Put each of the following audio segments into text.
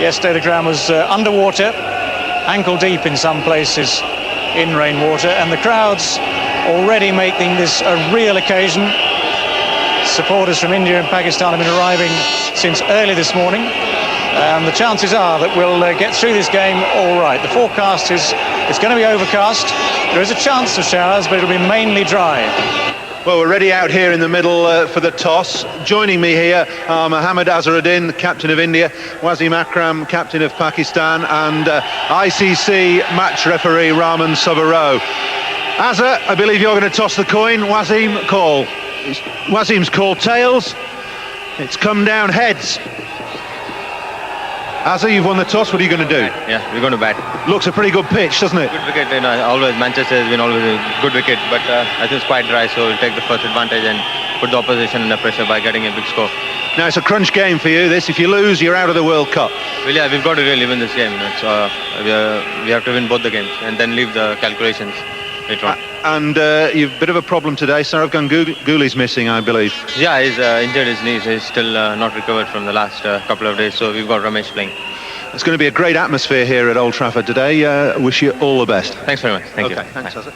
Yesterday the ground was underwater, ankle deep in some places in rainwater, and the crowds already making this a real occasion. Supporters from India and Pakistan have been arriving since early this morning, and the chances are that we'll get through this game all right. The forecast is it's going to be overcast. There is a chance of showers, but it'll be mainly dry. Well, we're ready out here in the middle for the toss. Joining me here are Mohammad Azharuddin, the captain of India, Wasim Akram, captain of Pakistan, and ICC match referee Raman Sabaro. Azhar, I believe you're going to toss the coin. Wasim, call. Wasim's called tails. It's come down heads. Azhar, you've won the toss. What are you going to do? Yeah, we're going to bat. Looks a pretty good pitch, doesn't it? Good wicket. You know, always Manchester has been always a good wicket, but I think it's quite dry, so we'll take the first advantage and put the opposition under pressure by getting a big score. Now it's a crunch game for you. This, if you lose, you're out of the World Cup. Well, yeah, we've got to really win this game. You know, so we have to win both the games and then leave the calculations later on. And you've a bit of a problem today. Sourav Ganguly's missing, I believe. Yeah, he's injured his knees. He's still not recovered from the last couple of days, so we've got Ramesh playing. It's going to be a great atmosphere here at Old Trafford today. Wish you all the best. Thanks very much. Thank you. Thanks, Azhar.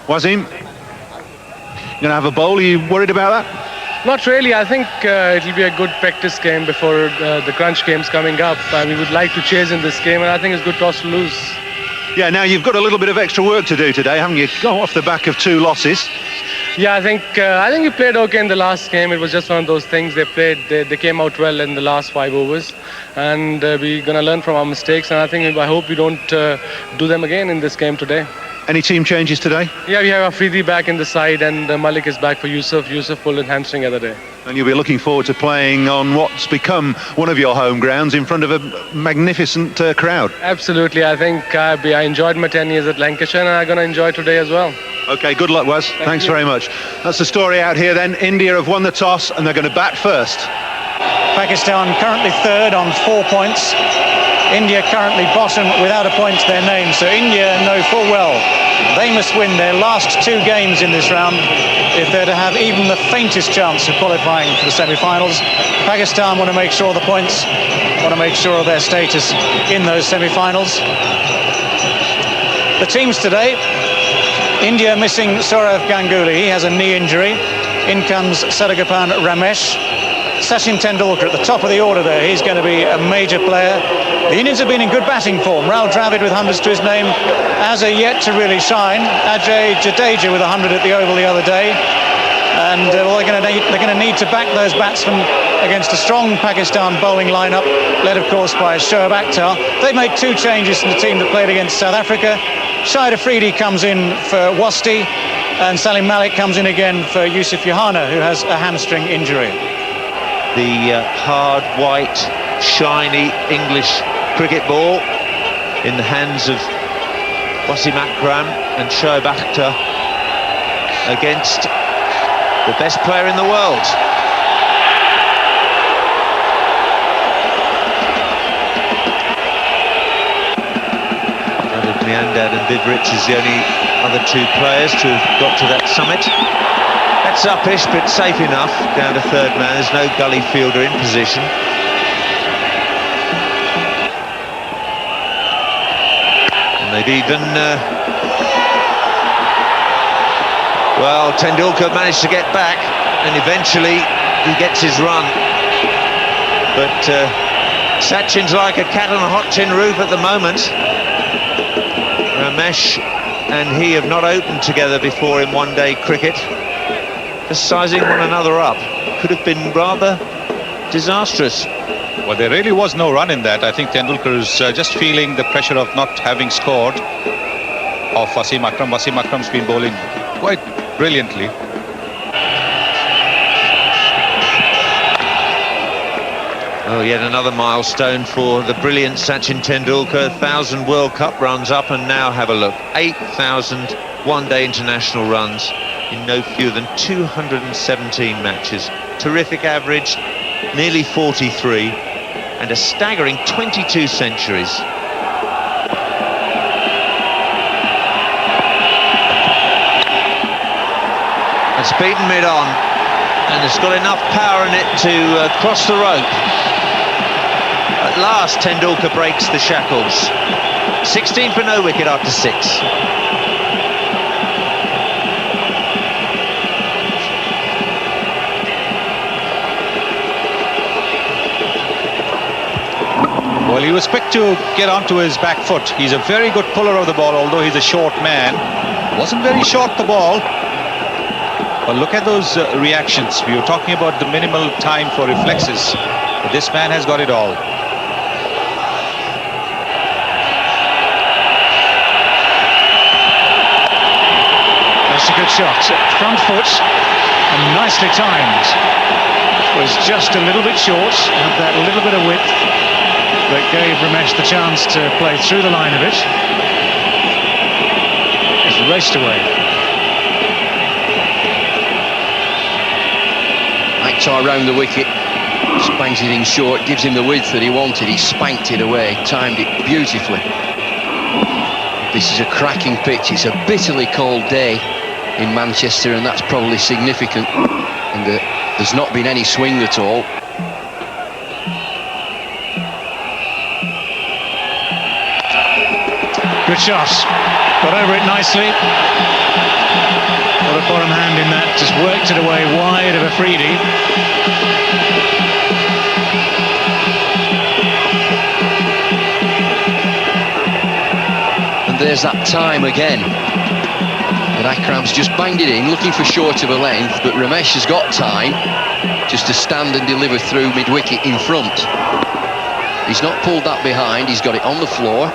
Wasim, you're going to have a bowl. Are you worried about that? Not really. I think it'll be a good practice game before the crunch games coming up. We would like to chase in this game, and I think it's good toss to lose. Yeah, now you've got a little bit of extra work to do today, haven't you? Go off the back of 2 losses. Yeah, I think we played okay in the last game. It was just one of those things. They came out well in the last 5 overs, and we're gonna learn from our mistakes. And I hope we don't do them again in this game today. Any team changes today? Yeah, we have Afridi back in the side, and Malik is back for Yusuf. Yusuf pulled a hamstring the other day. And you'll be looking forward to playing on what's become one of your home grounds in front of a magnificent crowd. Absolutely. I think I enjoyed my 10 years at Lancashire, and I'm going to enjoy today as well. OK, good luck, Waz. Thanks very much. That's the story out here then. India have won the toss, and they're going to bat first. Pakistan currently third on 4 points. India currently bottom without a point to their name, so India know full well they must win their last 2 games in this round if they're to have even the faintest chance of qualifying for the semi-finals. Pakistan want to make sure of the points, want to make sure of their status in those semi-finals. The teams today: India missing Sourav Ganguly, he has a knee injury. In comes Saragapan Ramesh. Sachin Tendulkar at the top of the order there, he's going to be a major player. The Indians have been in good batting form. Rahul Dravid with hundreds to his name, Azhar yet to really shine. Ajay Jadeja with 100 at the Oval the other day. And they're going to need to back those batsmen against a strong Pakistan bowling lineup, led of course by Shoaib Akhtar. They've made 2 changes from the team that played against South Africa. Shahid Afridi comes in for Wasti, and Salim Malik comes in again for Yusuf Yohana, who has a hamstring injury. The hard, white, shiny English cricket ball in the hands of Wasim Akram and Shoaib Akhtar against the best player in the world. Miandad and Vivrich is the only other 2 players to have got to that summit. That's uppish, but safe enough down to 3rd man. There's no gully fielder in position. And they've even well, Tendulkar managed to get back, and eventually he gets his run. But Sachin's like a cat on a hot tin roof at the moment. Ramesh and he have not opened together before in one-day cricket. Just sizing one another up. Could have been rather disastrous. Well, there really was no run in that. I think Tendulkar is just feeling the pressure of not having scored of Wasim Akram. Wasim Akram's been bowling quite brilliantly. Oh, yet another milestone for the brilliant Sachin Tendulkar. 1,000 World Cup runs up, and now have a look. 8,000 one-day international runs in no fewer than 217 matches. Terrific average, nearly 43, and a staggering 22 centuries. It's beaten mid-on, and it's got enough power in it to cross the rope. At last, Tendulkar breaks the shackles. 16 for no wicket after 6. Well, he was quick to get onto his back foot. He's a very good puller of the ball, although he's a short man. Wasn't very short, the ball. But look at those reactions. We were talking about the minimal time for reflexes. But this man has got it all. That's a good shot. Front foot, and nicely timed. Was just a little bit short, had that little bit of width, but gave Ramesh the chance to play through the line of it. It's raced away. Akhtar round the wicket, spanks it in short, gives him the width that he wanted. He spanked it away, timed it beautifully. This is a cracking pitch. It's a bitterly cold day in Manchester, and that's probably significant. And there's not been any swing at all. Good shot. Got over it nicely. Got a bottom hand in that. Just worked it away wide of Afridi. And there's that time again. And Akram's just banged it in, looking for short of a length, but Ramesh has got time just to stand and deliver through mid-wicket in front. He's not pulled that behind, he's got it on the floor.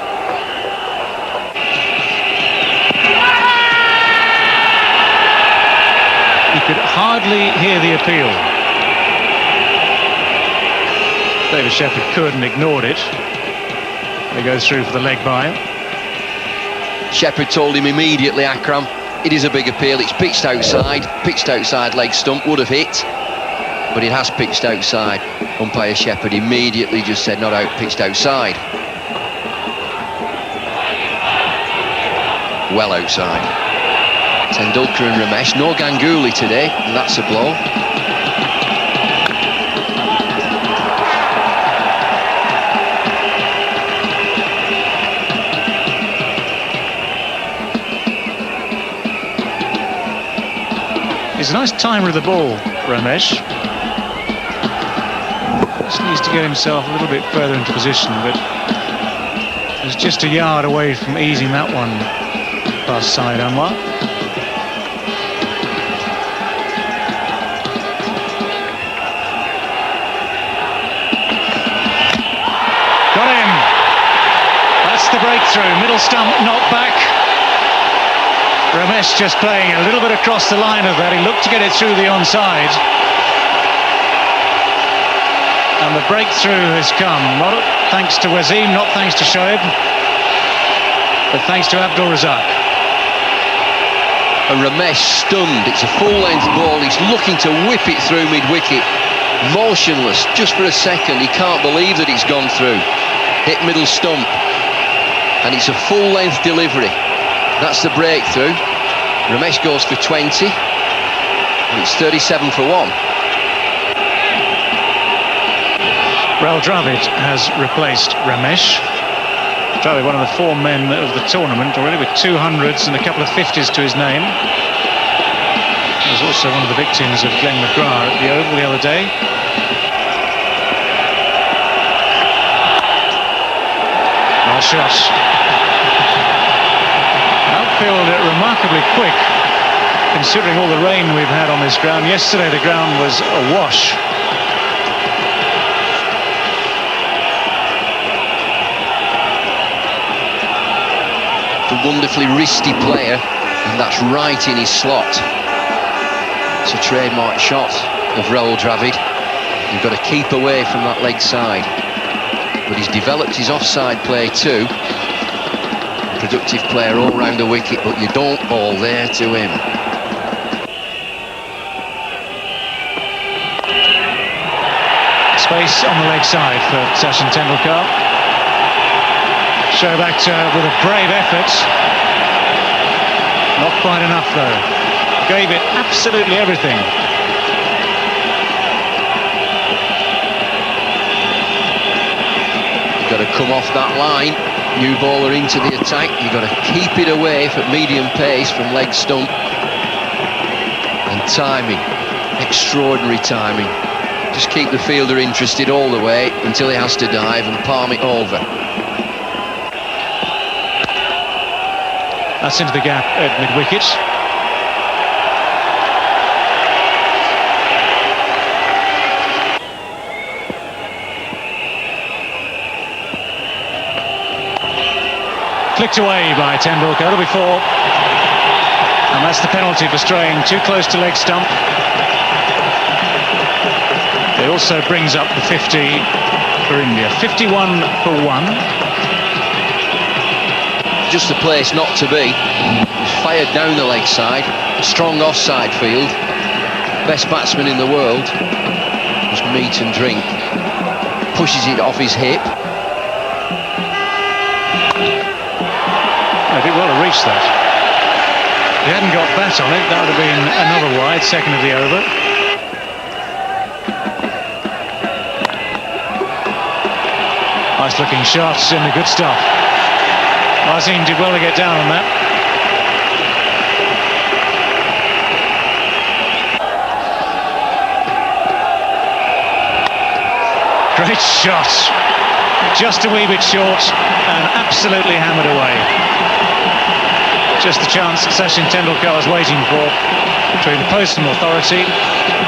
He could hardly hear the appeal. David Shepherd could and ignored it. They go through for the leg by. Shepherd told him immediately, Akram, it is a big appeal, it's pitched outside leg stump, would have hit, but it has pitched outside. Umpire Shepherd immediately just said not out, pitched outside. Well outside. Tendulkar and Ramesh, no Ganguly today, and that's a blow. He's a nice timer of the ball, Ramesh. Just needs to get himself a little bit further into position, but he's just a yard away from easing that one past side Anwar. Got him! That's the breakthrough. Middle stump, knocked back. Ramesh just playing a little bit across the line of that. He looked to get it through the onside. And the breakthrough has come, not thanks to Wasim, not thanks to Shoaib, but thanks to Abdul Razak. And Ramesh stunned. It's a full-length ball. He's looking to whip it through mid-wicket. Motionless, just for a second. He can't believe that it's gone through. Hit middle stump. And it's a full-length delivery. That's the breakthrough. Ramesh goes for 20. And it's 37 for 1. Rahul Dravid has replaced Ramesh. Dravid, one of the 4 men of the tournament already, with 200s and a couple of 50s to his name. He was also one of the victims of Glenn McGrath at the Oval the other day. Well shot. Outfield remarkably quick, considering all the rain we've had on this ground. Yesterday the ground was awash. A wonderfully wristy player, and that's right in his slot. It's a trademark shot of Rahul Dravid. You've got to keep away from that leg side. But he's developed his offside play too. Productive player all round the wicket, but you don't ball there to him. Space on the leg side for Sachin Tendulkar. Shoaib Akhtar with a brave effort. Not quite enough though. Gave it absolutely everything. got to come off that line. New baller into the attack. You've got to keep it away at medium pace from leg stump. And timing, extraordinary timing. Just keep the fielder interested all the way until he has to dive and palm it over. That's into the gap at mid-wicket. Flicked away by Tendulkar, it'll be 4. And that's the penalty for straying too close to leg stump. It also brings up the 50 for India. 51 for 1. Just the place not to be. Fired down the leg side. Strong offside field. Best batsman in the world. Just meat and drink. Pushes it off his hip. I did well to reach that. If he hadn't got bat on it, that would have been another wide, second of the over. Nice looking shots in the good stuff. Wasim did well to get down on that. Great shot. Just a wee bit short and absolutely hammered away. Just the chance Sachin Tendulkar was waiting for between the post and authority.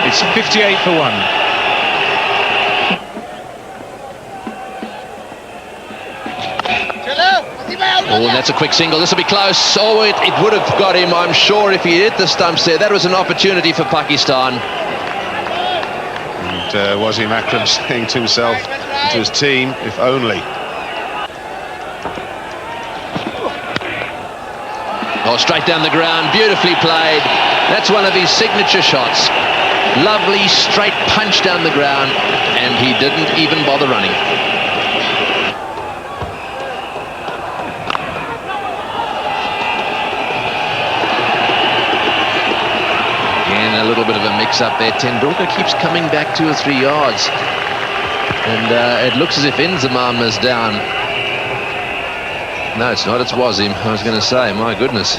It's 58 for 1. Oh, and that's a quick single. This will be close. Oh, it would have got him, I'm sure, if he hit the stumps there. That was an opportunity for Pakistan. And Wasim Akram saying to himself, to his team, if only. Oh, straight down the ground, beautifully played. That's one of his signature shots. Lovely straight punch down the ground, and he didn't even bother running. Again, a little bit of a mix-up there. Tendulkar keeps coming back 2 or 3 yards. And it looks as if Inzamam is down. No, it's not. It's Wasim. I was going to say, my goodness.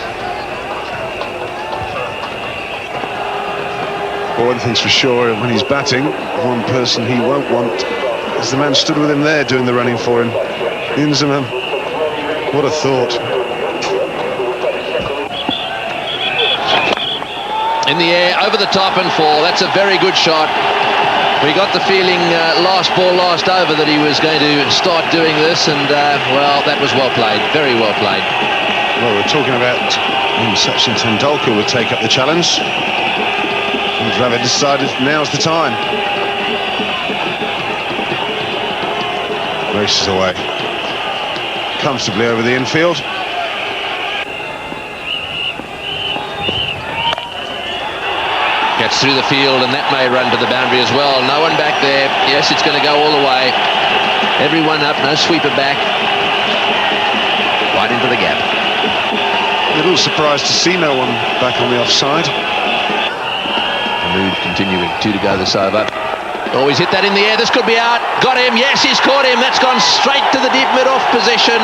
Well, one thing's for sure, when he's batting, one person he won't want is the man stood with him there doing the running for him. Inzamam. What a thought. In the air, over the top and 4. That's a very good shot. We got the feeling last ball, last over that he was going to start doing this, and well, that was well played, very well played. Well, we're talking about Sachin Tendulkar would take up the challenge. And Dravid decided now's the time. Races away. Comfortably over the infield. Gets through the field, and that may run to the boundary as well. No one back there. Yes, it's going to go all the way. Everyone up, no sweeper back. Right into the gap. A little surprised to see no one back on the offside. The mood continuing. 2 to go this over. Oh, he's hit that in the air. This could be out. Got him. Yes, he's caught him. That's gone straight to the deep mid-off position.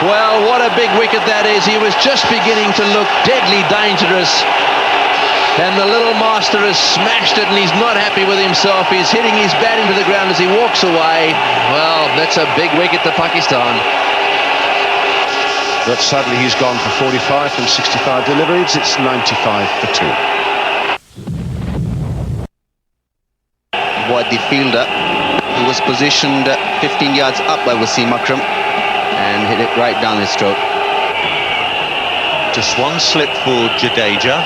Well, what a big wicket that is. He was just beginning to look deadly dangerous. And the little master has smashed it, and he's not happy with himself. He's hitting his bat into the ground as he walks away. Well, that's a big wicket to Pakistan. But sadly, he's gone for 45 from 65 deliveries. It's 95 for 2. Wide the fielder. He was positioned 15 yards up by Wasim Akram and hit it right down his throat. Just one slip for Jadeja.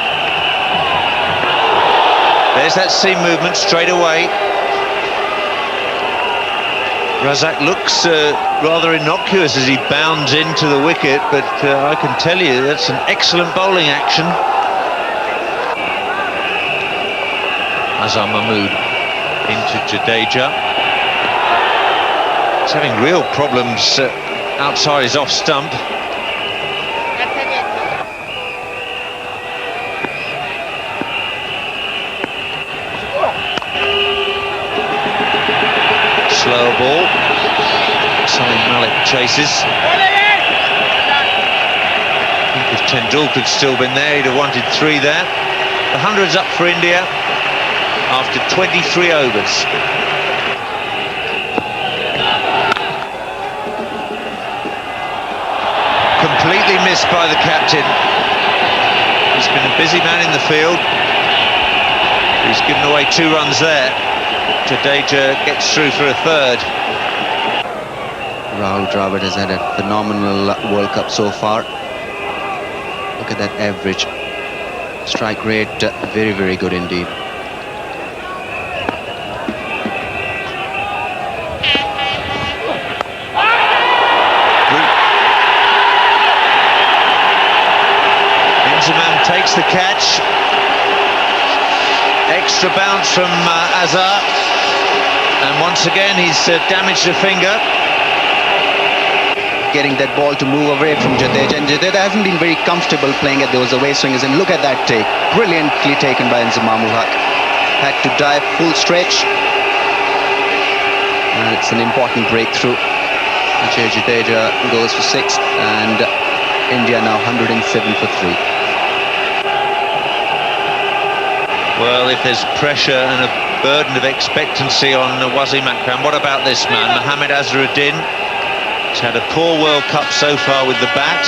There's that seam movement straight away. Razak looks rather innocuous as he bounds into the wicket, but I can tell you that's an excellent bowling action. Azhar Mahmood into Jadeja. He's having real problems outside his off stump. Slow ball. Malik chases. If Tendulkar had still been there, he'd have wanted 3 there. The 100's up for India after 23 overs. Completely missed by the captain. He's been a busy man in the field. He's given away 2 runs there. Jadeja gets through for a 3rd. Rahul Dravid has had a phenomenal World Cup so far. Look at that average strike rate, very, very good indeed. Benzema takes the catch. Extra bounce from Azhar, and once again he's damaged a finger. Getting that ball to move away from Jadeja, and Jadeja hasn't been very comfortable playing at those away swingers, and look at that take, brilliantly taken by Inzamam ul Haq. Had to dive full stretch, and it's an important breakthrough. Ajay Jadeja goes for 6, and India now 107 for 3. Well, if there's pressure and a burden of expectancy on Wasim Akram, what about this man, Mohammad Azharuddin? He's had a poor World Cup so far with the bat.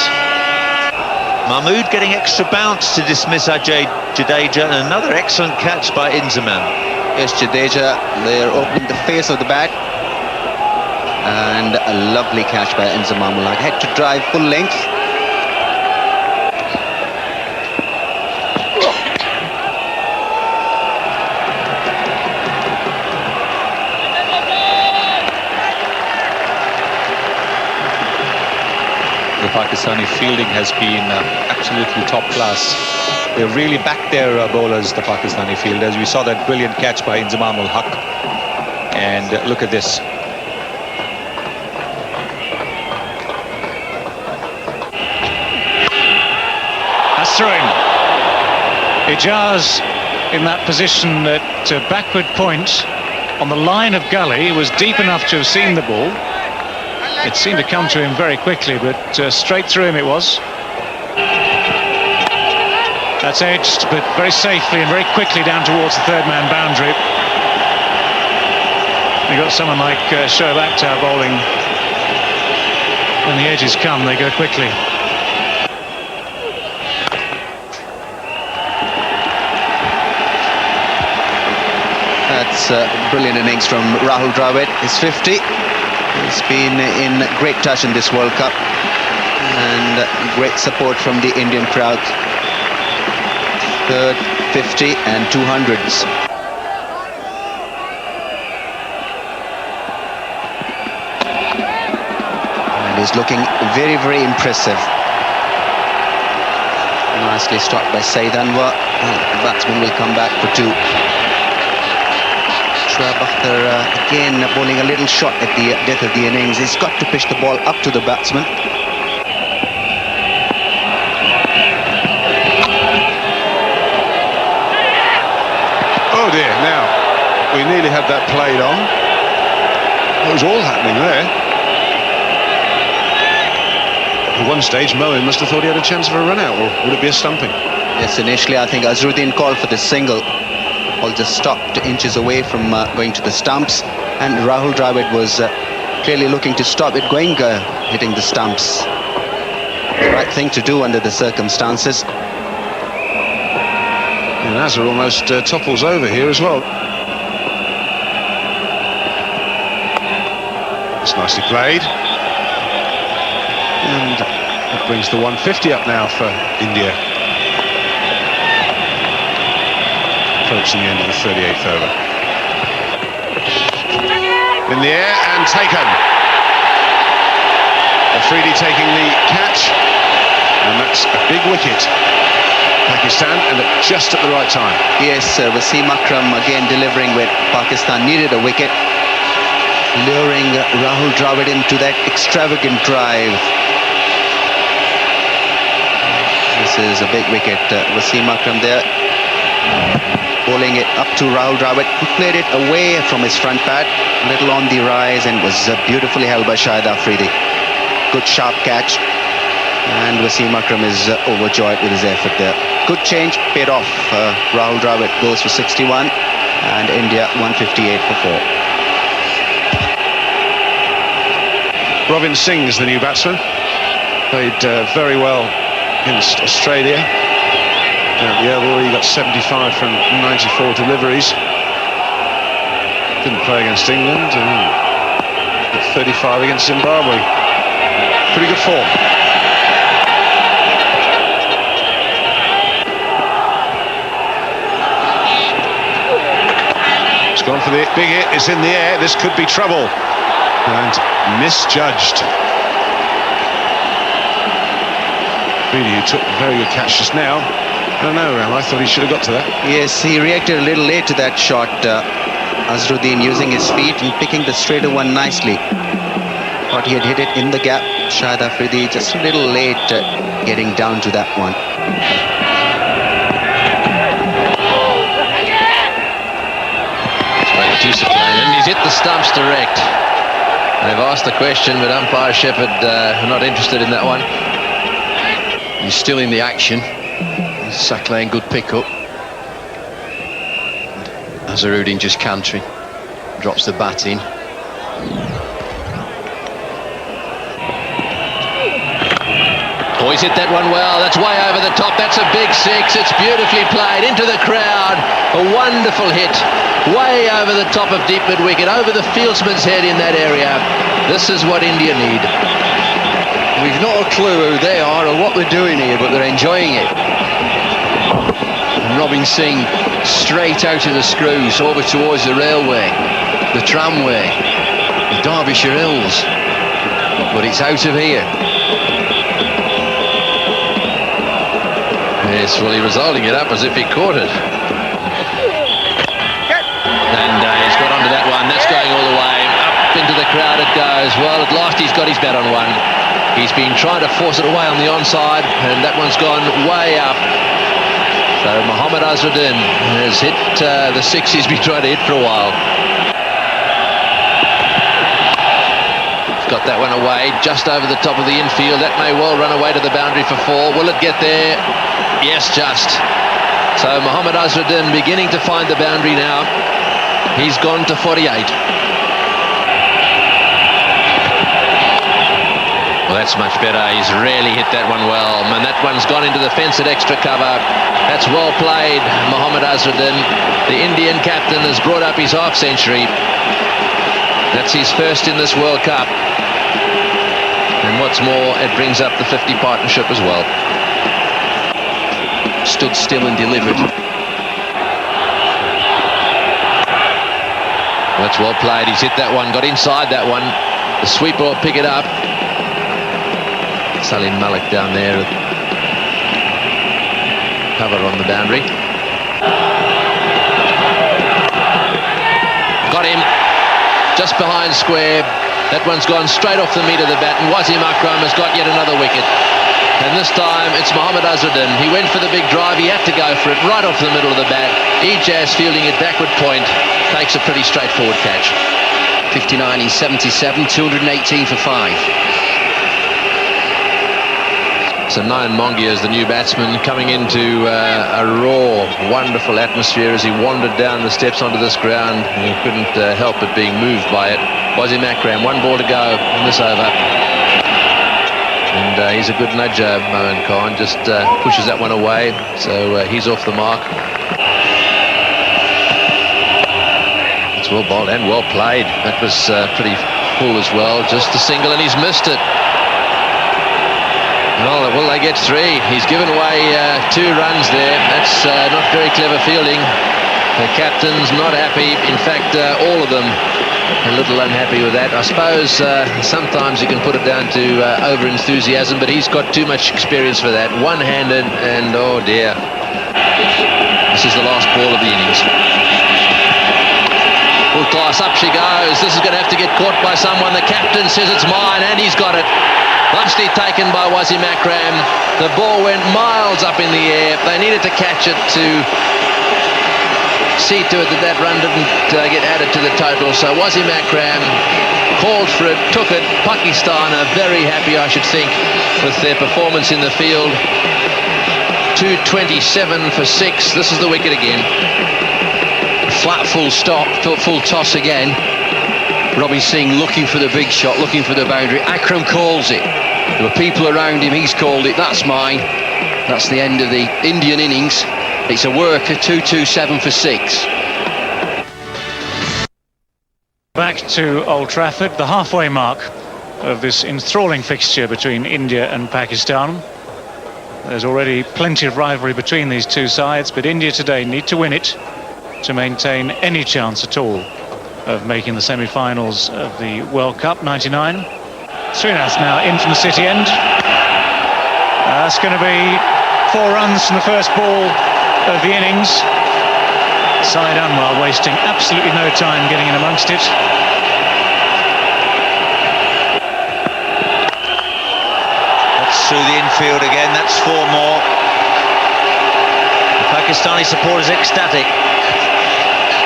Mahmood getting extra bounce to dismiss Ajay Jadeja, and another excellent catch by Inzamam. Yes, Jadeja, they're opening the face of the bat, and a lovely catch by Inzamam ul Haq. Had to drive full length. The Pakistani fielding has been absolutely top class. They really backed their bowlers, the Pakistani fielders. We saw that brilliant catch by Inzamam ul Haq. And look at this. That's through him. Ijaz in that position at backward point on the line of gully was deep enough to have seen the ball. It seemed to come to him very quickly, but straight through him it was. That's edged, but very safely and very quickly down towards the 3rd man boundary. You've got someone like Shoaib Akhtar bowling. When the edges come, they go quickly. That's a brilliant innings from Rahul Dravid. His 50. He's been in great touch in this World Cup, and great support from the Indian crowd. 3rd, 50 and 200s. And he's looking very, very impressive. Nicely stopped by Saeed Anwar. The batsman will come back for 2. Shoaib Akhtar again bowling a little shot at the death of the innings. He's got to pitch the ball up to the batsman. Oh dear, now we nearly had that played on. It was all happening there. At one stage, Moeen must have thought he had a chance for a run out, or would it be a stumping? Yes, initially I think Azharuddin called for the single. Ball just stopped inches away from going to the stumps, and Rahul Dravid was clearly looking to stop it going, hitting the stumps. The right thing to do under the circumstances. And Azhar almost topples over here as well. It's nicely played. And that brings the 150 up now for India. Approaching the end of the 38th over. In the air and taken. Afridi taking the catch, and that's a big wicket. Pakistan, and just at the right time. Yes, Wasim Akram again delivering with Pakistan needed a wicket, luring Rahul Dravid into that extravagant drive. This is a big wicket. Wasim Akram there, bowling it up to Rahul Dravid, who played it away from his front pad, a little on the rise, and was beautifully held by Shahid Afridi. good sharp catch. And Wasim Akram is overjoyed with his effort there. Good change, paid off. Rahul Dravid goes for 61 and India 158 for 4. Robin Singh's the new batsman. Played very well against Australia. The overall, he got 75 from 94 deliveries. Didn't play against England. Got 35 against Zimbabwe. Pretty good form. It's gone for the big hit. It's in the air. This could be trouble. And misjudged. Really, he took a very good catch just now. I don't know, Ram. I thought he should have got to that. Yes, he reacted a little late to that shot. Azharuddin using his feet and picking the straighter one nicely. Thought he had hit it in the gap. Shahid Afridi just a little late getting down to that one. And he's hit the stumps direct. They've asked the question, but umpire Shepherd not interested in that one. He's still in the action. Saklan, good pick-up. Azharuddin just cantering. Drops the bat in. Oh, he's hit that one well. That's way over the top. That's a big six. It's beautifully played into the crowd. A wonderful hit. Way over the top of deep mid-wicket. Over the fieldsman's head in that area. This is what India need. We've not a clue who they are or what they're doing here, but they're enjoying it. And Robin Singh straight out of the screws over towards the railway, the tramway, the Derbyshire Hills. But it's out of here. Yes, well, he was holding it up as if he caught it. And he's got onto that one. That's going all the way. Up into the crowd it goes. Well, at last he's got his bat on one. He's been trying to force it away on the onside, and that one's gone way up. So Mohammad Azharuddin has hit the six he's been trying to hit for a while. He's got that one away, just over the top of the infield. That may well run away to the boundary for 4. Will it get there? Yes, just. So Mohammad Azharuddin beginning to find the boundary now. He's gone to 48. Well, that's much better. He's really hit that one well. And that one's gone into the fence at extra cover. That's well played, Mohammad Azharuddin. The Indian captain has brought up his half century. That's his first in this World Cup. And what's more, it brings up the 50 partnership as well. Stood still and delivered. That's well played. He's hit that one, got inside that one. The sweeper will pick it up. Salim Malik down there. Cover on the boundary. Got him. Just behind square. That one's gone straight off the meat of the bat, and Wasim Akram has got yet another wicket. And this time it's Mohammad Azharuddin. He went for the big drive. He had to go for it right off the middle of the bat. Ejaz fielding it backward point. Takes a pretty straightforward catch. 59 in 77, 218 for 5. So Nayan Mongia is the new batsman, coming into a raw, wonderful atmosphere as he wandered down the steps onto this ground. He couldn't help but being moved by it. Wasim Akram, 1 ball to go in this over. And he's a good nudger, Mohan Khan, just pushes that one away. So he's off the mark. It's well bowled and well played. That was pretty full as well. Just a single, and he's missed it. Well, will they get 3? He's given away 2 runs there. That's not very clever fielding. The captain's not happy. In fact, all of them a little unhappy with that. I suppose sometimes you can put it down to over-enthusiasm, but he's got too much experience for that. One-handed, and oh dear. This is the last ball of the innings. Full toss, up she goes. This is going to have to get caught by someone. The captain says it's mine, and he's got it. Nicely taken by Wasim Akram. The ball went miles up in the air. They needed to catch it to see to it that that run didn't get added to the total. So Wasim Akram called for it, took it. Pakistan are very happy, I should think, with their performance in the field. 227 for 6. This is the wicket again. Flat full stop, full toss again. Robbie Singh looking for the big shot, looking for the boundary. Akram calls it. There were people around him, he's called it. That's mine. That's the end of the Indian innings. It's a worker, 227 for 6. Back to Old Trafford, the halfway mark of this enthralling fixture between India and Pakistan. There's already plenty of rivalry between these two sides, but India today need to win it to maintain any chance at all of making the semi-finals of the World Cup 99. Srinath now in from the city end. That's going to be 4 runs from the first ball of the innings. Syed Anwar wasting absolutely no time getting in amongst it. That's through the infield again, that's 4 more. The Pakistani support is ecstatic.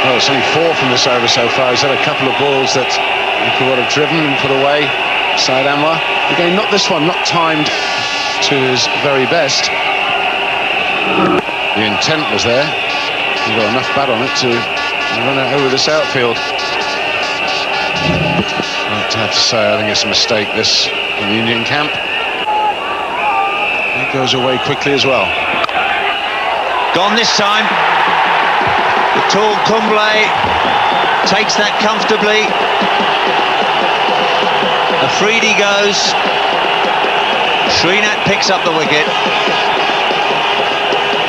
Well, it's only 4 from this over so far. He's had a couple of balls that he could have driven and put away. Syed Anwar. Again, not this one, not timed to his very best. The intent was there. He got enough bat on it to run it over this outfield. I'd have to say, I think it's a mistake, this, in the Indian camp. It goes away quickly as well. Gone this time. The tall Kumble takes that comfortably. Afridi goes. Srinath picks up the wicket.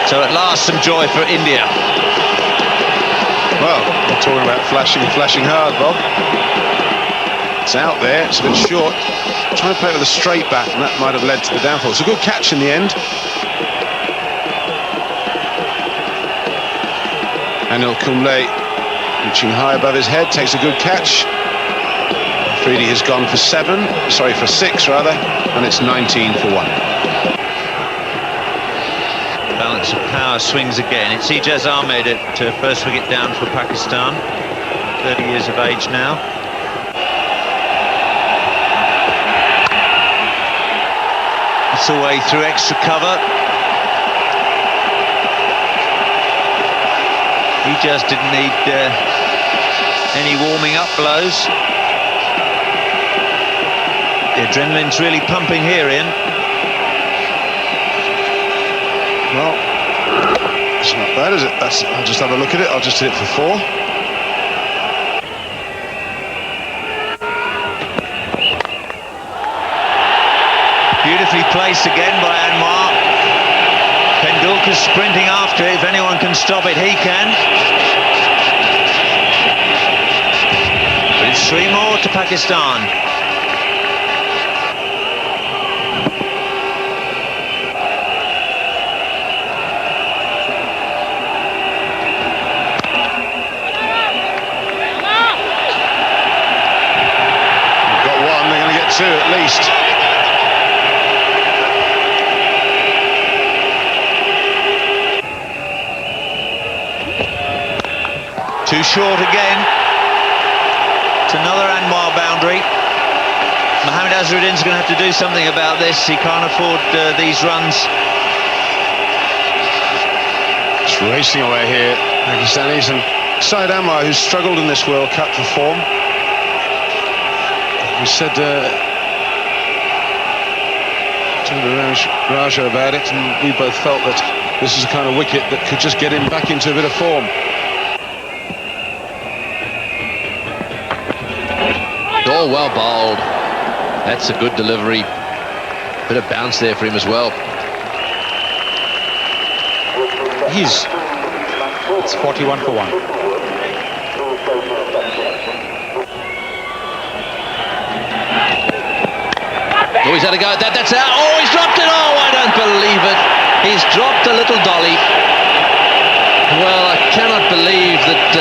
So at last some joy for India. Well, we're talking about flashing hard, Bob. It's out there, it's a bit short. Trying to play it with a straight bat, and that might have led to the downfall. It's a good catch in the end. Anil Kumble reaching high above his head, takes a good catch. Afridi has gone for 6 rather, and it's 19 for 1. Balance of power swings again. It's Ijaz Ahmed at first wicket down for Pakistan. 30 years of age now. It's away through extra cover. He just didn't need any warming up blows. The adrenaline's really pumping here, Ian. Well, it's not bad, is it? I'll just have a look at it. I'll just hit it for 4. Beautifully placed again by Anwar. Tendulkar's sprinting after it. If anyone can stop it, he can. But it's 3 more to Pakistan. We've got 1, they're going to get 2 at least. Too short again. It's another Anwar boundary. Mohammad Azharuddin's going to have to do something about this. He can't afford these runs. It's racing away here, Pakistanis, and Syed Anwar, who's struggled in this World Cup for form. We said to Raja about it, and we both felt that this is the kind of wicket that could just get him back into a bit of form. Oh, well bowled. That's a good delivery. Bit of bounce there for him as well. It's 41 for 1. Oh, he's had a go at that. That's out. Oh, he's dropped it. Oh, I don't believe it. He's dropped a little dolly. Well, I cannot believe that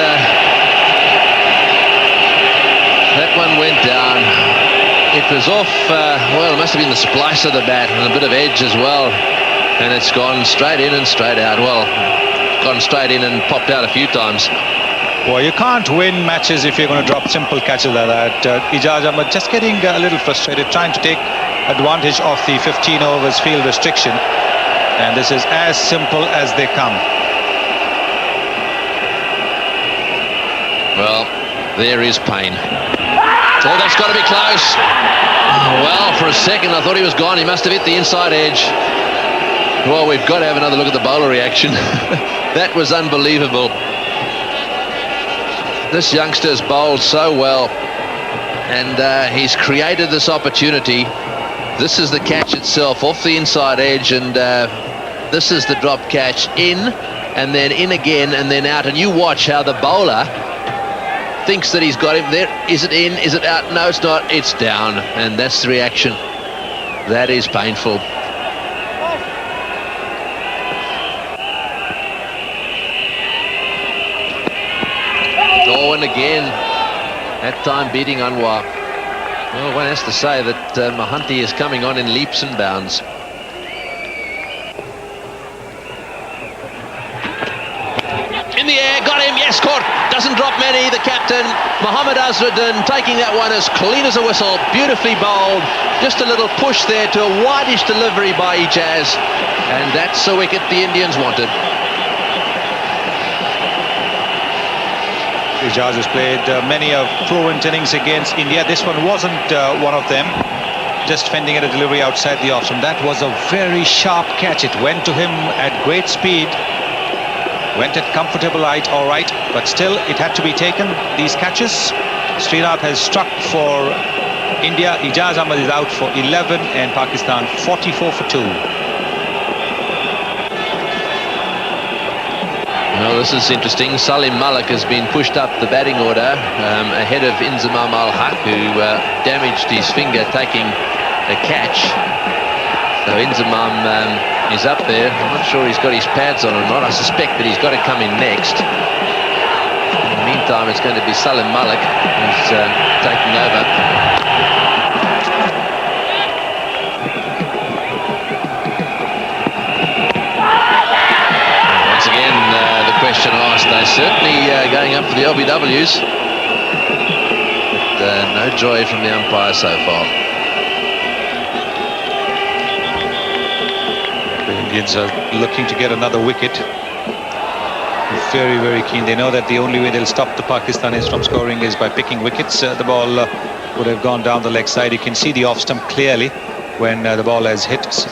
that one went down. It was off, well, it must have been the splice of the bat and a bit of edge as well. And it's gone straight in and straight out. Well, gone straight in and popped out a few times. Well, you can't win matches if you're going to drop simple catches like that. Ijaz Ahmed just getting a little frustrated, trying to take advantage of the 15 overs field restriction. And this is as simple as they come. Well, there is Payne. Oh, that's got to be close. Well, for a second I thought he was gone. He must have hit the inside edge. Well, we've got to have another look at the bowler reaction. That was unbelievable. This youngster's bowled so well, and he's created this opportunity. This is the catch itself off the inside edge, and this is the drop catch in, and then in again, and then out. And you watch how the bowler thinks that he's got him there. Is it in? Is it out? No, it's not. It's down, and that's the reaction. That is painful. Oh, and again, that time beating Anwar. Well, one has to say that Mohanty is coming on in leaps and bounds. In the air, got him, yes, caught. Doesn't drop many, the captain, Mohammad Azharuddin, taking that one as clean as a whistle. Beautifully bowled. Just a little push there to a wideish delivery by Ijaz. And that's the wicket the Indians wanted. Ijaz has played many of fluent innings against India. This one wasn't one of them. Just fending at a delivery outside the off stump. That was a very sharp catch. It went to him at great speed. Went at comfortable height, all right, but still it had to be taken. These catches. Srinath has struck for India. Ijaz Ahmed is out for 11 and Pakistan 44 for 2. Well, this is interesting. Salim Malik has been pushed up the batting order ahead of Inzamam Al-Haq, who damaged his finger taking a catch. So Inzamam is up there. I'm not sure he's got his pads on or not. I suspect that he's got to come in next. In the meantime, it's going to be Salim Malik who's taking over. The question asked, they're certainly going up for the LBWs, but no joy from the umpire so far. The Indians are looking to get another wicket. Very, very keen. They know that the only way they'll stop the Pakistanis from scoring is by picking wickets. The ball would have gone down the leg side. You can see the off stump clearly when the ball has hit.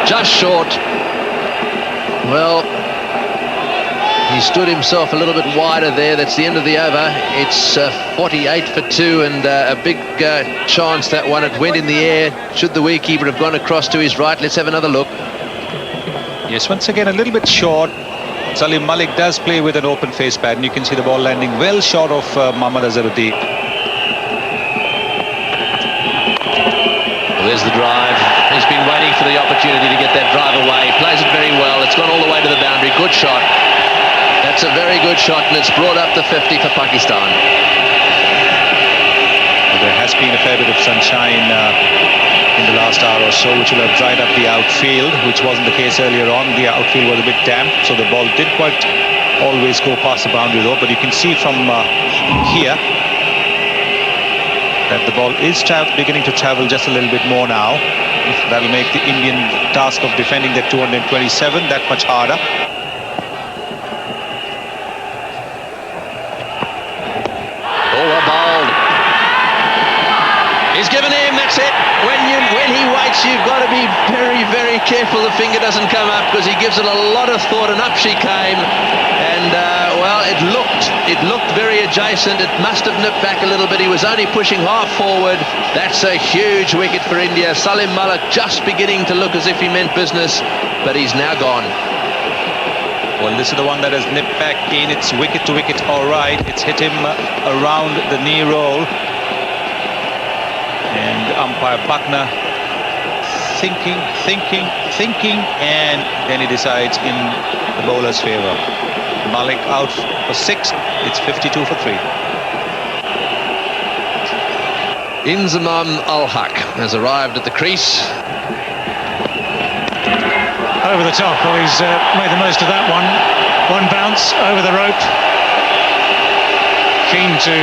Just short. Well, he stood himself a little bit wider there. That's the end of the over. It's 48 for 2, and a big chance that one. It went in the air. Should the wicketkeeper have gone across to his right? Let's have another look. Yes, once again a little bit short. Salim Malik does play with an open face pad, and you can see the ball landing well short of Mohammad Azharuddin. Well, there's the drive. He's been waiting for the opportunity to get that drive away. Plays it very well. It's gone all the way to the boundary. Good shot. That's a very good shot, and it's brought up the 50 for Pakistan. Well, there has been a fair bit of sunshine in the last hour or so, which will have dried up the outfield, which wasn't the case earlier on. The outfield was a bit damp, so the ball did quite always go past the boundary though. But you can see from here that the ball is beginning to travel just a little bit more now. That'll make the Indian task of defending that 227 that much harder. Oh, well bowled. He's given him, that's it. When he waits, you've got to be very, very careful the finger doesn't come up, because he gives it a lot of thought, and up she came. And, well, it looked very adjacent. It must have nipped back a little bit. He was only pushing half forward. That's a huge wicket for India. Salim Malik just beginning to look as if he meant business, but he's now gone. Well, this is the one that has nipped back in. It's wicket to wicket, all right. It's hit him around the knee roll. And umpire Buckner thinking, and then he decides in the bowler's favour. Malik out for 6. It's 52 for 3. Inzamam Al-Haq has arrived at the crease. Over the top. Well, he's made the most of that one. One bounce over the rope. Keen to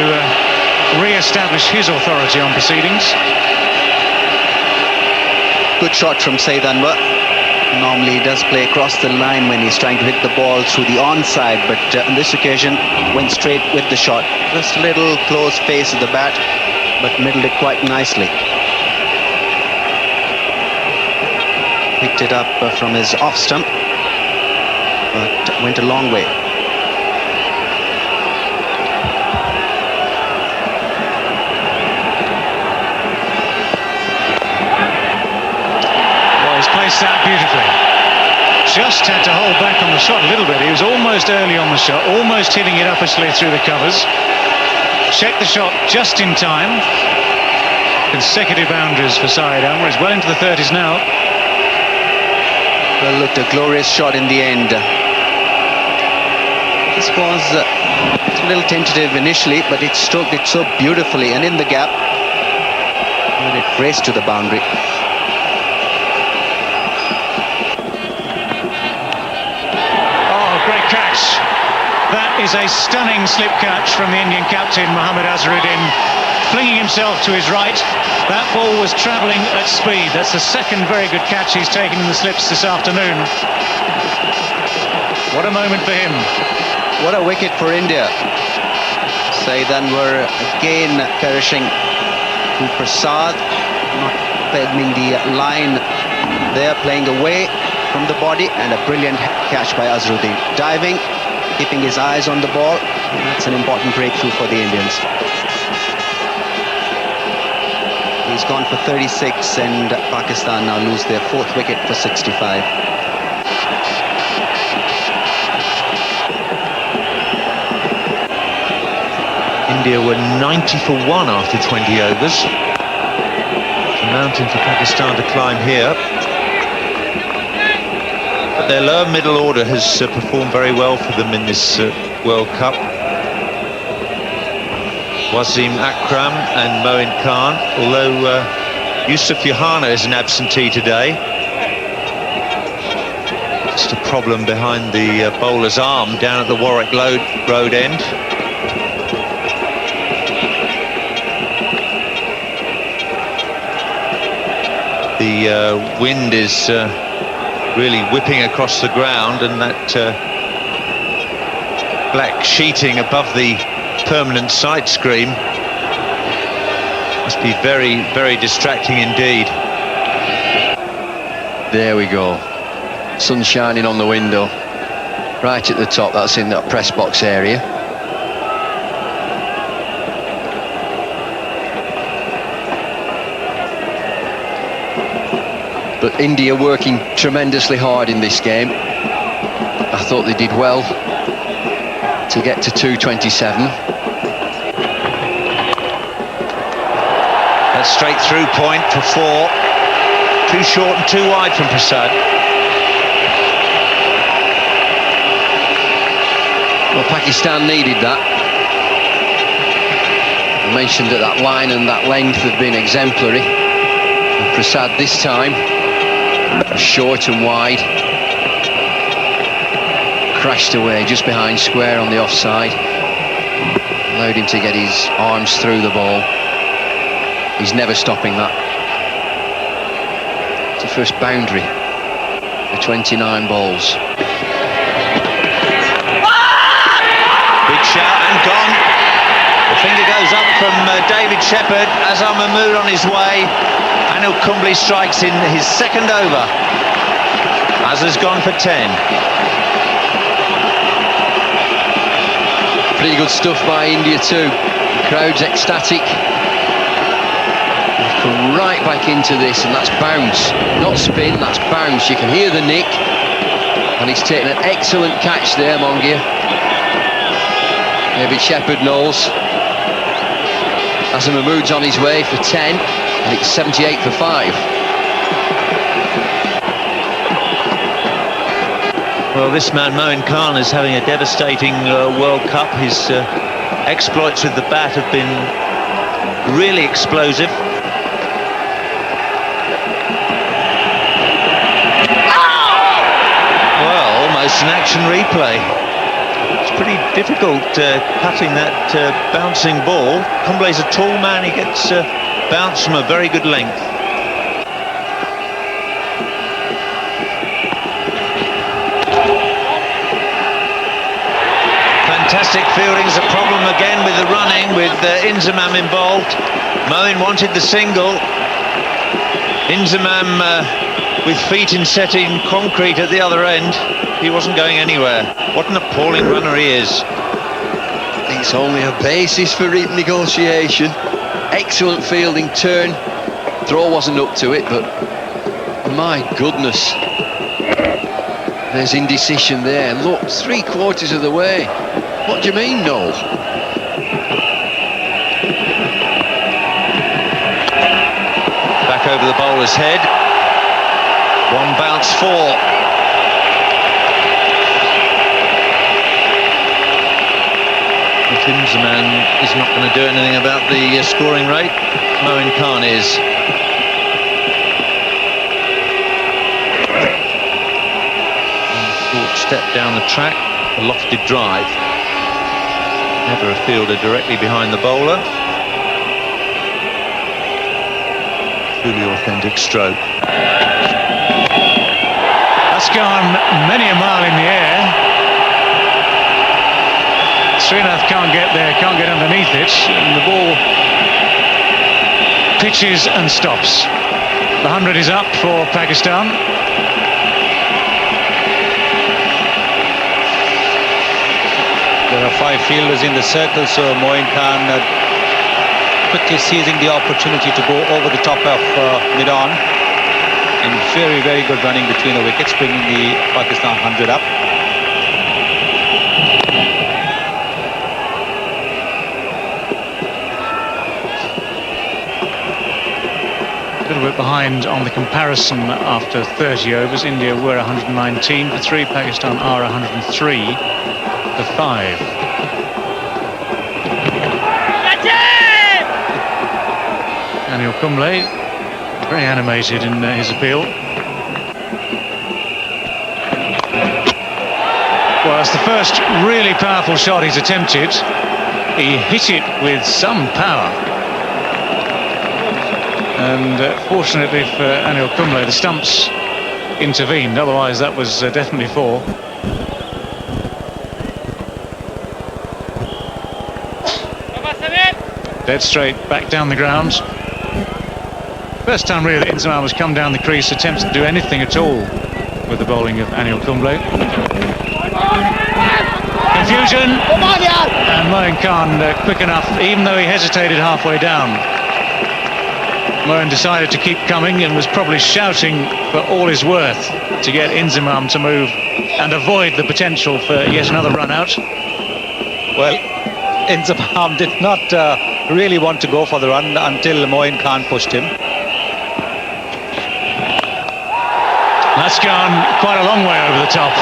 re-establish his authority on proceedings. Good shot from Saeed Anwar. Normally he does play across the line when he's trying to hit the ball through the onside, but on this occasion went straight with the shot. Just a little close face of the bat, but middled it quite nicely. Picked it up from his off stump, but went a long way. Well, he's placed that beautifully. Just had to hold back on the shot a little bit. He was almost early on the shot, almost hitting it upperly through the covers. Checked the shot just in time. Consecutive boundaries for Saeed Anwar. He's well into the 30s now. Well, looked a glorious shot in the end. This was a little tentative initially, but it stroked it so beautifully and in the gap. And it raced to the boundary. Oh, great catch. That is a stunning slip catch from the Indian captain, Mohammad Azharuddin, flinging himself to his right. That ball was travelling at speed. That's the second very good catch he's taken in the slips this afternoon. What a moment for him. What a wicket for India. Saeed Anwar again perishing to Prasad, not pegging the line there, playing away from the body, and a brilliant catch by Azharuddin. Diving, keeping his eyes on the ball. That's an important breakthrough for the Indians. He's gone for 36, and Pakistan now lose their 4th wicket for 65. India were 90 for 1 after 20 overs. It's a mountain for Pakistan to climb here. But their lower middle order has performed very well for them in this World Cup. Wasim Akram and Moin Khan, although Yusuf Yohana is an absentee today. Just a problem behind the bowler's arm down at the Warwick Road end. The wind is really whipping across the ground, and that black sheeting above the permanent sight screen must be very, very distracting indeed. There we go. Sun shining on the window. Right at the top, that's in that press box area. But India working tremendously hard in this game. I thought they did well to get to 227. That's straight through point for 4. Too short and too wide from Prasad. Well, Pakistan needed that. I mentioned that that line and that length have been exemplary. And Prasad this time, short and wide. Crashed away just behind square on the offside. Allowed him to get his arms through the ball. He's never stopping that. It's the first boundary for 29 balls. Big shot and gone. The finger goes up from David Shepherd. Azhar Mahmood on his way. Anil Kumble strikes in his second over. Azhar's gone for 10. Pretty good stuff by India too. The crowd's ecstatic. They've come right back into this, and that's bounce, not spin, that's bounce. You can hear the nick, and he's taken an excellent catch there, Mongia. David Shepherd knows. Azhar Mahmood's on his way for 10, and it's 78 for 5. Well, this man, Moin Khan, is having a devastating World Cup. His exploits with the bat have been really explosive. Well, almost an action replay. It's pretty difficult cutting that bouncing ball. Kumble's a tall man, he gets bounced from a very good length. Fantastic fielding is a problem again with the running, with Inzamam involved. Moin wanted the single. Inzamam with feet in setting concrete at the other end. He wasn't going anywhere. What an appalling runner he is. It's only a basis for renegotiation. Excellent fielding turn. Throw wasn't up to it, but my goodness. There's indecision there. Look, 3/4 of the way. What do you mean, no? Back over the bowler's head. One bounce 4. If Inzamam is not going to do anything about the scoring rate, Moin Khan is. Short step down the track, a lofted drive. Never a fielder directly behind the bowler. Truly authentic stroke. That's gone many a mile in the air. Srinath can't get there, can't get underneath it, and the ball pitches and stops. The 100 is up for Pakistan. There are 5 fielders in the circle, so Moin Khan quickly seizing the opportunity to go over the top of mid-on. And very, very good running between the wickets, bringing the Pakistan 100 up. A little bit behind on the comparison after 30 overs. India were 119 for 3, Pakistan are 103 for 5. Anil Kumble, very animated in his appeal. Well, it's the first really powerful shot he's attempted. He hit it with some power. And fortunately for Anil Kumble, the stumps intervened, otherwise that was definitely 4. Dead straight back down the ground. First time really that Inzamam has come down the crease, attempts to do anything at all with the bowling of Anil Kumble. Confusion, and Moin Khan quick enough, even though he hesitated halfway down. Moin decided to keep coming and was probably shouting for all his worth to get Inzamam to move and avoid the potential for yet another run out. Well, Inzamam did not really want to go for the run until Moin Khan pushed him. That's gone quite a long way over the top.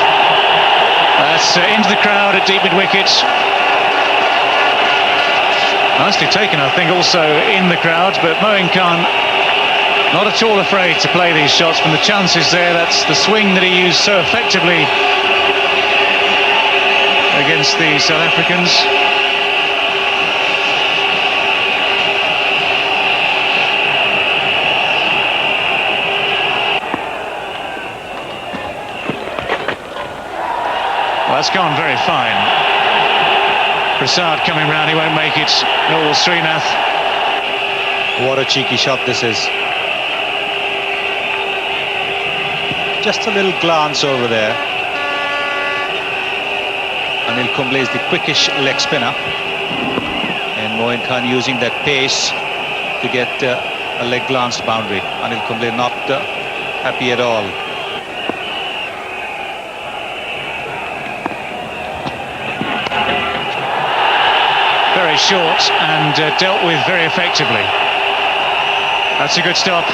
That's into the crowd at deep mid-wicket. Nicely taken, I think, also in the crowd, but Moin Khan not at all afraid to play these shots from the chances there. That's the swing that he used so effectively against the South Africans. Well, that's gone very fine. Prasad coming round, he won't make it, nor will Srinath. What a cheeky shot this is. Just a little glance over there. Anil Kumble is the quickish leg spinner. And Moin Khan using that pace to get a leg glance boundary. Anil Kumble not happy at all. Very short and dealt with very effectively. That's a good stop.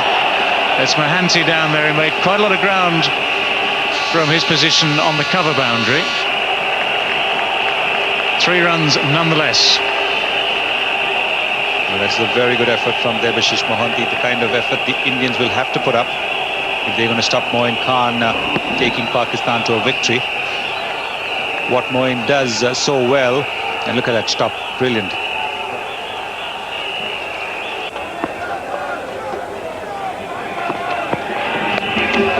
It's Mohanty down there who made quite a lot of ground from his position on the cover boundary. 3 runs nonetheless. Well, that's a very good effort from Debashish Mohanty, the kind of effort the Indians will have to put up if they're going to stop Moin Khan taking Pakistan to a victory. What Moin does so well, and look at that stop, brilliant.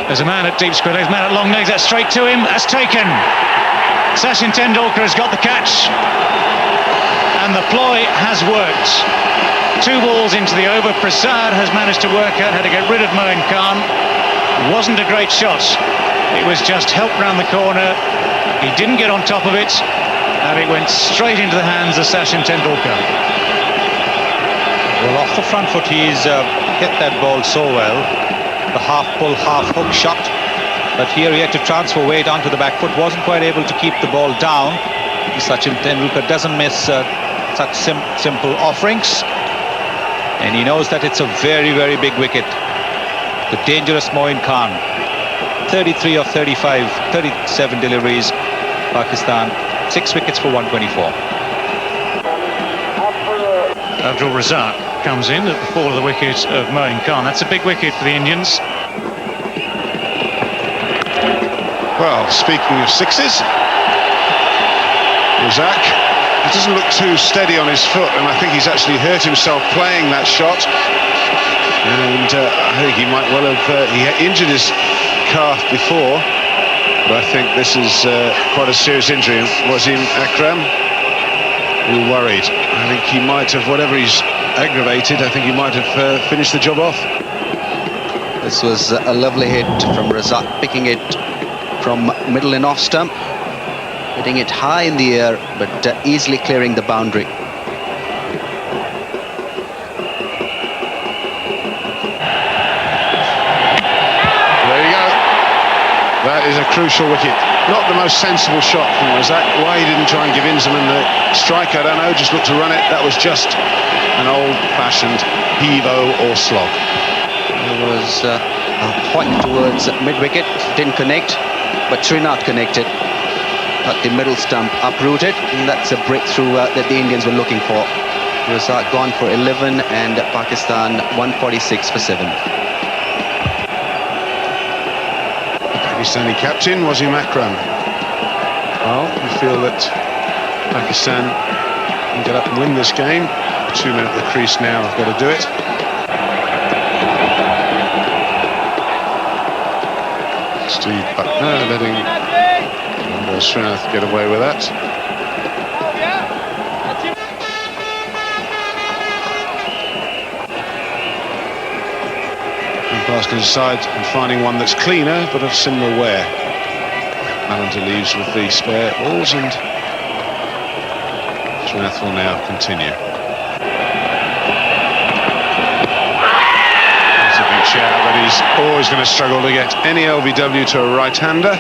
There's a man at deep square legs, man at long legs, that's straight to him, that's taken. Sachin Tendulkar has got the catch, and the ploy has worked. 2 balls into the over. Prasad has managed to work out how to get rid of Moin Khan. Wasn't a great shot, it was just helped round the corner. He didn't get on top of it, and it went straight into the hands of Sachin Tendulkar. Well, off the front foot, he's hit that ball so well. The half pull, half hook shot, but here he had to transfer weight onto the back foot, wasn't quite able to keep the ball down. Sachin Tendulkar doesn't miss such simple offerings, and he knows that it's a very, very big wicket. The dangerous Moin Khan, 33 of 35, 37 deliveries, Pakistan, 6 wickets for 124. Abdul Razak comes in at the fall of the wicket of Moin Khan. That's a big wicket for the Indians. Well, speaking of sixes, Razak, he doesn't look too steady on his foot, and I think he's actually hurt himself playing that shot. And I think he might well have he injured his calf before, but I think this is quite a serious injury. Wasim Akram, we were worried. I think he might have, whatever he's aggravated, I think he might have finished the job off. This was a lovely hit from Razak, picking it from middle and off stump, hitting it high in the air, but easily clearing the boundary. There you go. That is a crucial wicket. Not the most sensible shot from Razak. Why he didn't try and give Inzamam the strike, I don't know. Just looked to run it. That was just an old-fashioned heave-o or slog. There was a point towards mid-wicket, didn't connect, but Srinath connected. Got the middle stump uprooted, and that's a breakthrough that the Indians were looking for. Razak gone for 11 and Pakistan 146 for 7. Pakistani captain Wasim Akram. Well, we feel that Pakistan can get up and win this game. 2 men at the crease now have got to do it. Steve Buckner letting Srinath get away with that. Baskin aside and finding one that's cleaner but of similar wear. Mallinger leaves with the spare balls, and Srinath will now continue. That's a big shout, but he's always going to struggle to get any LBW to a right-hander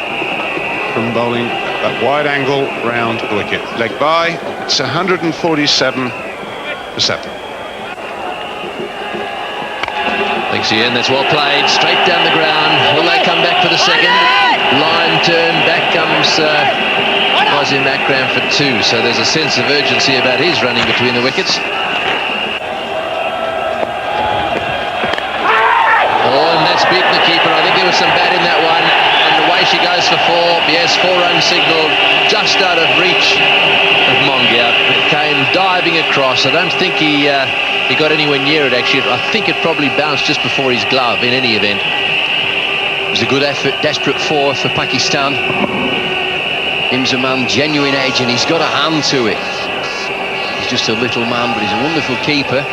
from bowling that wide angle round wicket. Leg by, it's 147 for 7. Thanks, Ian. That's well played. Straight down the ground. Will they come back for the second? Line turn. Back comes Wasim Akram for 2. So there's a sense of urgency about his running between the wickets. Oh, and that's beaten the keeper. I think there was some bat in that one. And away she goes for 4. Yes, 4-run signal just out of reach of Mongia. It came diving across. I don't think he got anywhere near it, actually. I think it probably bounced just before his glove in any event. It was a good effort, desperate for Pakistan. Inzamam, genuine edge, and he's got a hand to it. He's just a little man, but he's a wonderful keeper.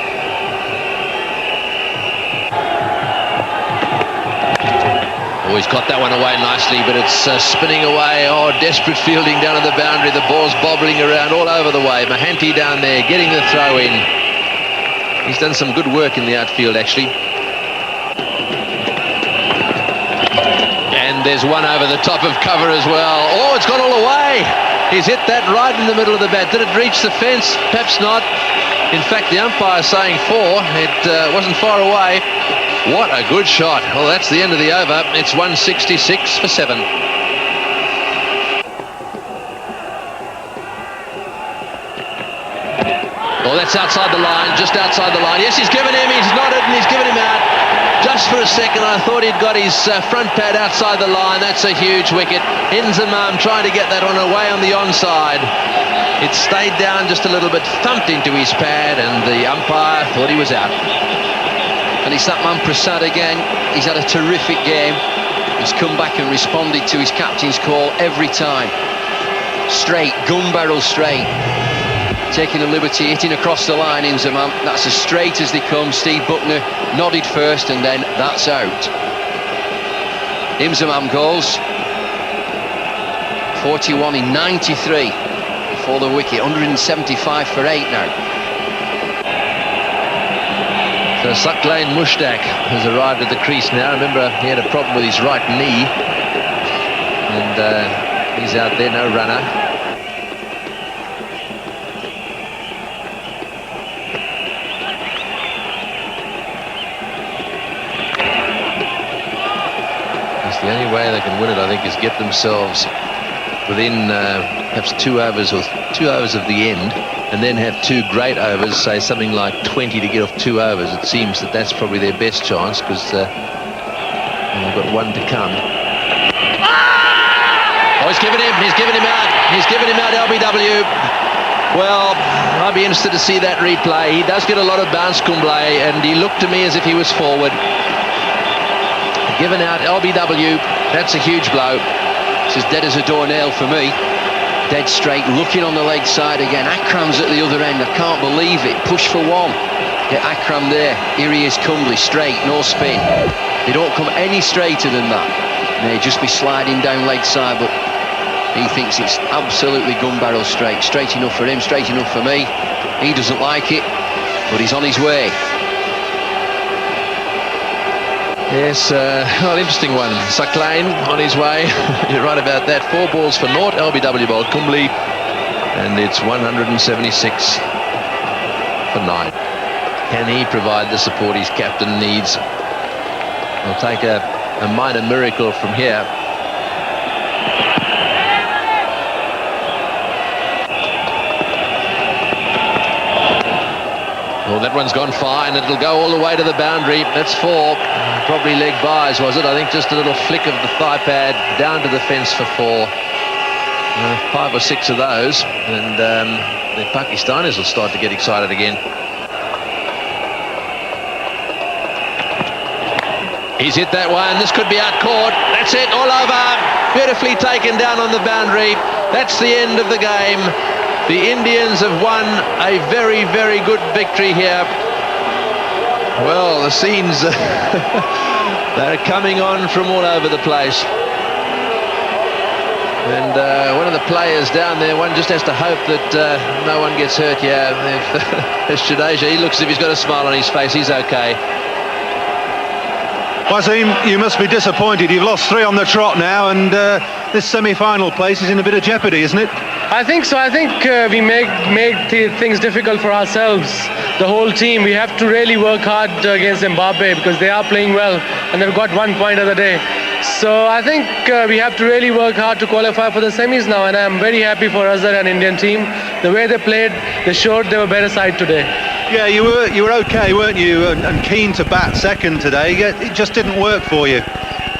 Oh, he's got that one away nicely, but it's spinning away. Oh, desperate fielding down at the boundary. The ball's bobbling around all over the way. Mohanty down there, getting the throw in. He's done some good work in the outfield, actually. And there's one over the top of cover as well. Oh, it's gone all the way. He's hit that right in the middle of the bat. Did it reach the fence? Perhaps not. In fact, the umpire's saying 4. It wasn't far away. What a good shot. Well, that's the end of the over. It's 166 for 7. Oh, that's outside the line, just outside the line. Yes, he's given him, he's nodded and he's given him out. Just for a second, I thought he'd got his front pad outside the line. That's a huge wicket. Inzamam trying to get that on away on the onside. It stayed down just a little bit, thumped into his pad, and the umpire thought he was out. And it's that man Prasad again. He's had a terrific game. He's come back and responded to his captain's call every time. Straight, gun barrel straight. Taking a liberty, hitting across the line, Inzamam. That's as straight as they come. Steve Buckner nodded first, and then that's out. Inzamam goes 41 in 93 for the wicket. 175 for 8 now. So Saqlain Mushtaq has arrived at the crease now. Remember, he had a problem with his right knee, and he's out there, no runner. The only way they can win it, I think, is get themselves within perhaps 2 overs or 2 overs of the end, and then have 2 great overs, say something like 20 to get off 2 overs. It seems that that's probably their best chance, because they've got 1 to come. Oh, he's given him out, LBW. Well, I'd be interested to see that replay. He does get a lot of bounce, Kumble, and he looked to me as if he was forward. Given out, LBW, that's a huge blow. It's as dead as a doornail for me. Dead straight, looking on the leg side again. Akram's at the other end, I can't believe it. Push for 1. Get Akram there. Here he is, Kumble, straight, no spin. They don't come any straighter than that. May just be sliding down leg side, but he thinks it's absolutely gun barrel straight. Straight enough for him, straight enough for me. He doesn't like it, but he's on his way. Yes, well, interesting one. Saqlain on his way. You're right about that. 4 balls for naught. LBW bowled Kumble, and it's 176 for 9. Can he provide the support his captain needs? We'll take a minor miracle from here. Well, that one's gone fine. It'll go all the way to the boundary. That's 4. Probably leg byes, was it? I think just a little flick of the thigh pad down to the fence for 4. 5 or 6 of those, and the Pakistanis will start to get excited again. He's hit that one. This could be out caught. That's it, all over. Beautifully taken down on the boundary. That's the end of the game. The Indians have won a very, very good victory here. Well, the scenes, they're coming on from all over the place. And one of the players down there, one just has to hope that no one gets hurt here. If Jadeja, he looks as if he's got a smile on his face. He's okay. Wasim, you must be disappointed. You've lost 3 on the trot now, and this semi-final place is in a bit of jeopardy, isn't it? I think so. I think we make things difficult for ourselves. The whole team. We have to really work hard against Zimbabwe, because they are playing well and they've got 1 point of the day. So I think we have to really work hard to qualify for the semis now, and I'm very happy for Azhar and Indian team. The way they played, they showed they were better side today. Yeah, you were okay, weren't you? And keen to bat second today. It just didn't work for you.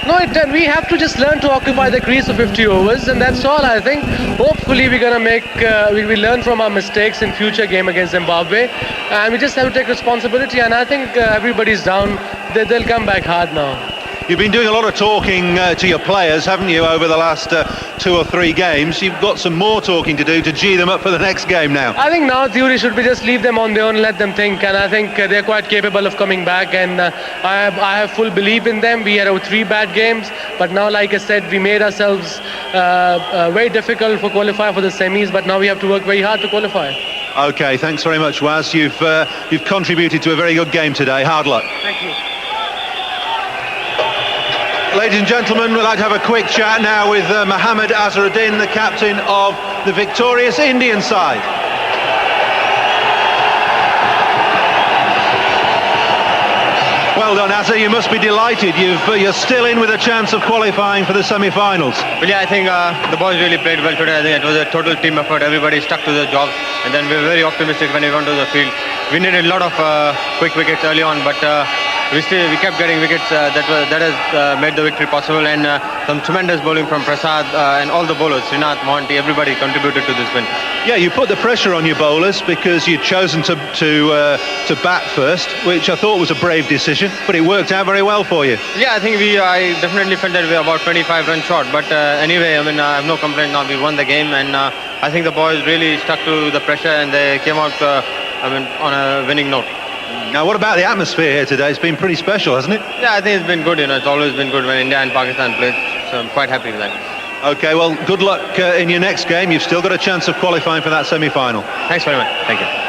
No, it didn't. We have to just learn to occupy the crease for 50 overs, and that's all. I think hopefully we're going to make we learn from our mistakes in future game against Zimbabwe, and we just have to take responsibility, and I think everybody's down. They'll come back hard now. You've been doing a lot of talking to your players, haven't you, over the last 2 or 3 games? You've got some more talking to do to gee them up for the next game now. I think now theory should be just leave them on their own, let them think, and I think they're quite capable of coming back, and I have full belief in them. We had 3 bad games, but now, like I said, we made ourselves very difficult for qualify for the semis, but now we have to work very hard to qualify. Okay, thanks very much, Waz. You've contributed to a very good game today. Hard luck. Thank you. Ladies and gentlemen, we'd like to have a quick chat now with Mohammad Azharuddin, the captain of the victorious Indian side. Well done, Azhar. You must be delighted. You're still in with a chance of qualifying for the semi-finals. Well, yeah, I think the boys really played well today. I think it was a total team effort. Everybody stuck to their jobs. and then we were very optimistic when we went to the field. We needed a lot of quick wickets early on, but we kept getting wickets. That has made the victory possible, and some tremendous bowling from Prasad and all the bowlers, Srinath, Monty, everybody contributed to this win. Yeah, you put the pressure on your bowlers because you'd chosen to bat first, which I thought was a brave decision, but it worked out very well for you. Yeah, I think I definitely felt that we were about 25 runs short, but anyway, I mean, I have no complaint now. We won the game, and I think the boys really stuck to the pressure, and they came out on a winning note. Now, what about the atmosphere here today? It's been pretty special, hasn't it? Yeah, I think it's been good. It's always been good when India and Pakistan play, so I'm quite happy with that. Okay, well, good luck in your next game. You've still got a chance of qualifying for that semi-final. Thanks very much. Thank you.